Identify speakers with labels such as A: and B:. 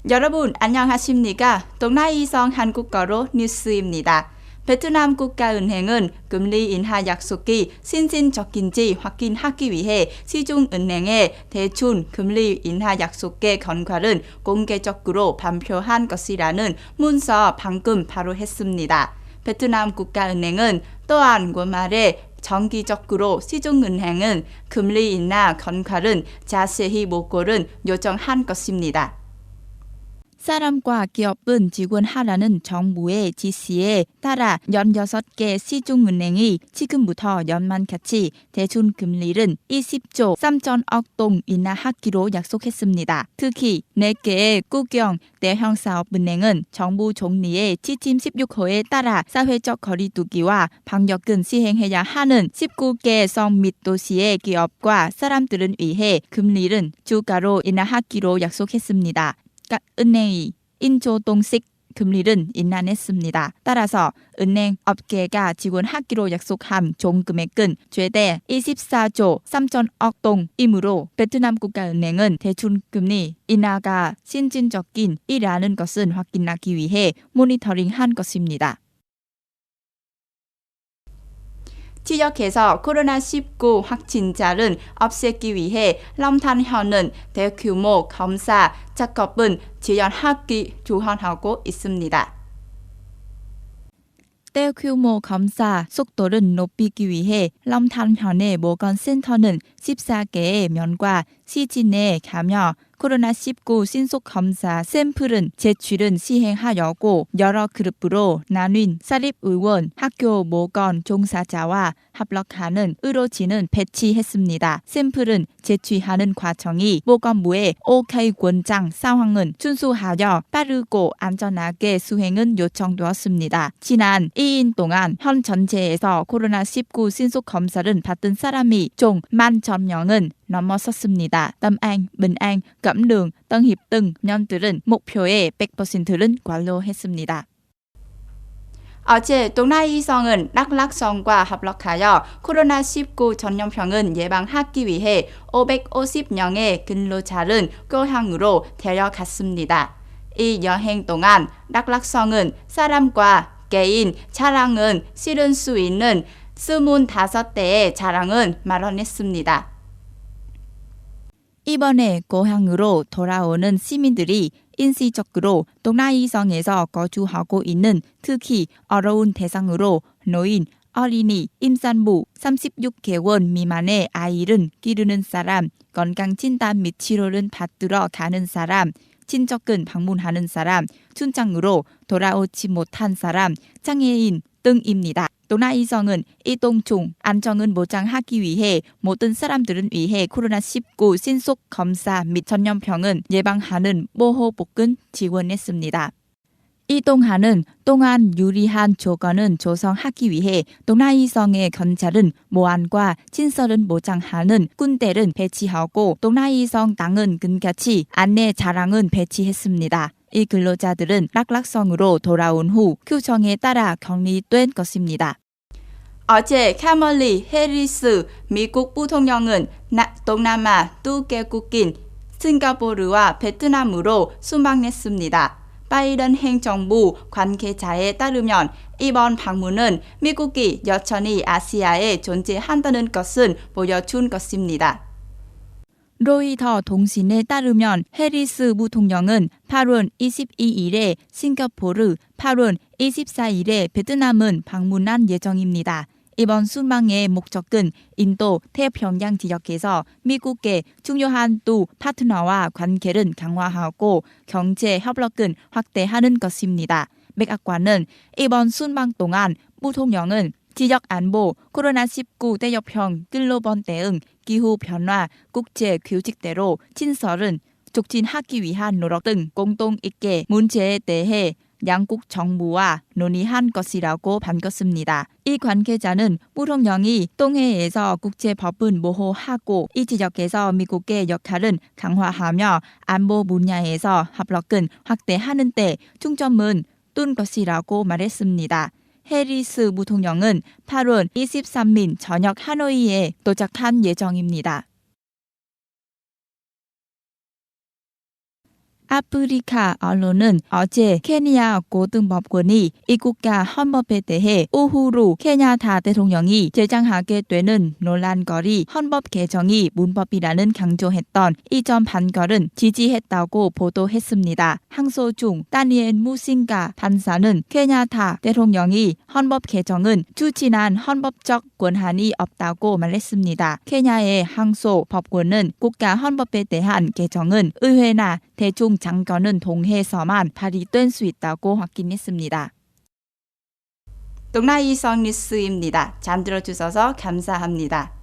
A: 여러분 안녕하십니까? 동나이성 한국어로 뉴스입니다. 베트남 국가은행은 금리 인하 약속이 신신적인지 확인하기 위해 시중은행의 대출 금리 인하 약속의 견과를 공개적으로 발표한 것이라는 문서 방금 발표했습니다. 베트남 국가은행은 또한 주말에 정기적으로 시중은행은 금리 인하 견과를 자세히 보고를 요청한 것입니다. 사람과 기업은 지원하라는 정부의 지시에 따라 16개 시중은행이 지금부터 연말까지 대출 금리를 20조 3천억 동 인하하기로 약속했습니다. 특히 4개의 국영 대형 사업은행은 정부 총리의 지침 16호에 따라 사회적 거리두기와 방역은 시행해야 하는 19개 성 및 도시의 기업과 사람들을 위해 금리를 주가로 인하하기로 약속했습니다. 각 은행이 인조동식 금리를 인하했습니다. 따라서 은행 업계가 지원하기로 약속한 총 금액은 최대 24조 3천억 동이므로 베트남 국가은행은 대출 금리 인하가 신진적인 일이라는 것을 확인하기 위해 모니터링한 것입니다. 지역에서 코로나19 확진자를 없애기 위해 럼탄현은 대규모 검사 작업을 지연하기 조언하고 있습니다. 대규모 검사 속도를 높이기 위해 럼탄현의 보건센터는 14개의 면과 시지 내 가며 코로나19 신속검사 샘플은 제출은 시행하려고 여러 그룹으로 나뉜 사립의원, 학교 보건 종사자와 협력하는 의료진은 배치했습니다. 샘플은 제출하는 과정이 보건부의 OK 권장 상황은 준수하여 빠르고 안전하게 수행은 요청되었습니다. 지난 2일 동안 현 전체에서 코로나19 신속검사를 받은 사람이 총 11,000명은 넘어섰습니다. Tâm An, Bình An, Cẩm Đường, Tân Hiệp 등 면들은 목표의 100%를 완료했습니다. 어제 동나이성은 낙락성과 협력하여 코로나19 전염병을 예방하기 위해 550명의 근로자를 고향으로 데려갔습니다. 이 여행 동안 낙락성은 사람과 개인 차량은 실을 수 있는 25대의 차량을 마련했습니다. 이번에 고향으로 돌아오는 시민들이 일시적으로 동나이성에서 거주하고 있는 특히 어려운 대상으로 노인, 어린이, 임산부, 36개월 미만의 아이를 기르는 사람, 건강진단 및 치료를 받으러 가는 사람, 친척은 방문하는 사람, 출장으로 돌아오지 못한 사람, 장애인 등입니다. 동나이성은 이동 중 안정을 보장하기 위해 모든 사람들을 위해 코로나19 신속 검사 및 전염병은 예방하는 보호복을 지원했습니다. 이동하는 동안 유리한 조건을 조성하기 위해 동나이성의 경찰은 모안과 진설을 보장하는 군대를 배치하고 동나이성 당은 끝까지 안내 차량은 배치했습니다. 이 근로자들은 낙락성으로 돌아온 후 규정에 따라 격리된 것입니다. 어제 카멀리 해리스 미국 부통령은 동남아 두 개국인 싱가포르와 베트남으로 순방했습니다. 바이든 행정부 관계자에 따르면 이번 방문은 미국이 여전히 아시아에 존재한다는 것을 보여준 것입니다. 로이터 통신에 따르면 해리스 부통령은 8월 22일에 싱가포르, 8월 24일에 베트남을 방문한 예정입니다. 이번 순방의 목적은 인도 태평양 지역에서 미국의 중요한 두 파트너와 관계를 강화하고 경제 협력을 확대하는 것입니다. 백악관은 이번 순방 동안 부통령은 지역 안보, 코로나19 대유행 글로벌 대응, 기후변화, 국제 규칙대로 진설을 촉진하기 위한 노력 등 공동 있게 문제에 대해 양국 정부와 논의한 것이라고 밝혔습니다. 이 관계자는 부통령이 동해에서 국제법을 보호하고 이 지역에서 미국의 역할을 강화하며 안보 분야에서 협력을 확대하는 데 중점을 둔 것이라고 말했습니다. 해리스 부통령은 8월 23일 저녁 하노이에 도착한 예정입니다. 아프리카 언론은 어제 케냐 고등법원이 이 국가 헌법에 대해 우후루 케냐타 대통령이 제정하게 되는 논란거리 헌법 개정이 문법이라는 강조했던 이 점 판결은 지지했다고 보도했습니다. 항소 중 다니엘 무싱가 판사는 케냐타 대통령이 헌법 개정은 추진한 헌법적 권한이 없다고 말했습니다. 케냐의 항소 법원은 국가 헌법에 대한 개정은 의회나 대중 장관은 동의해서만 발의될 수 있다고 확인했습니다. 동나이성 뉴스입니다. 잠들어 주셔서 감사합니다.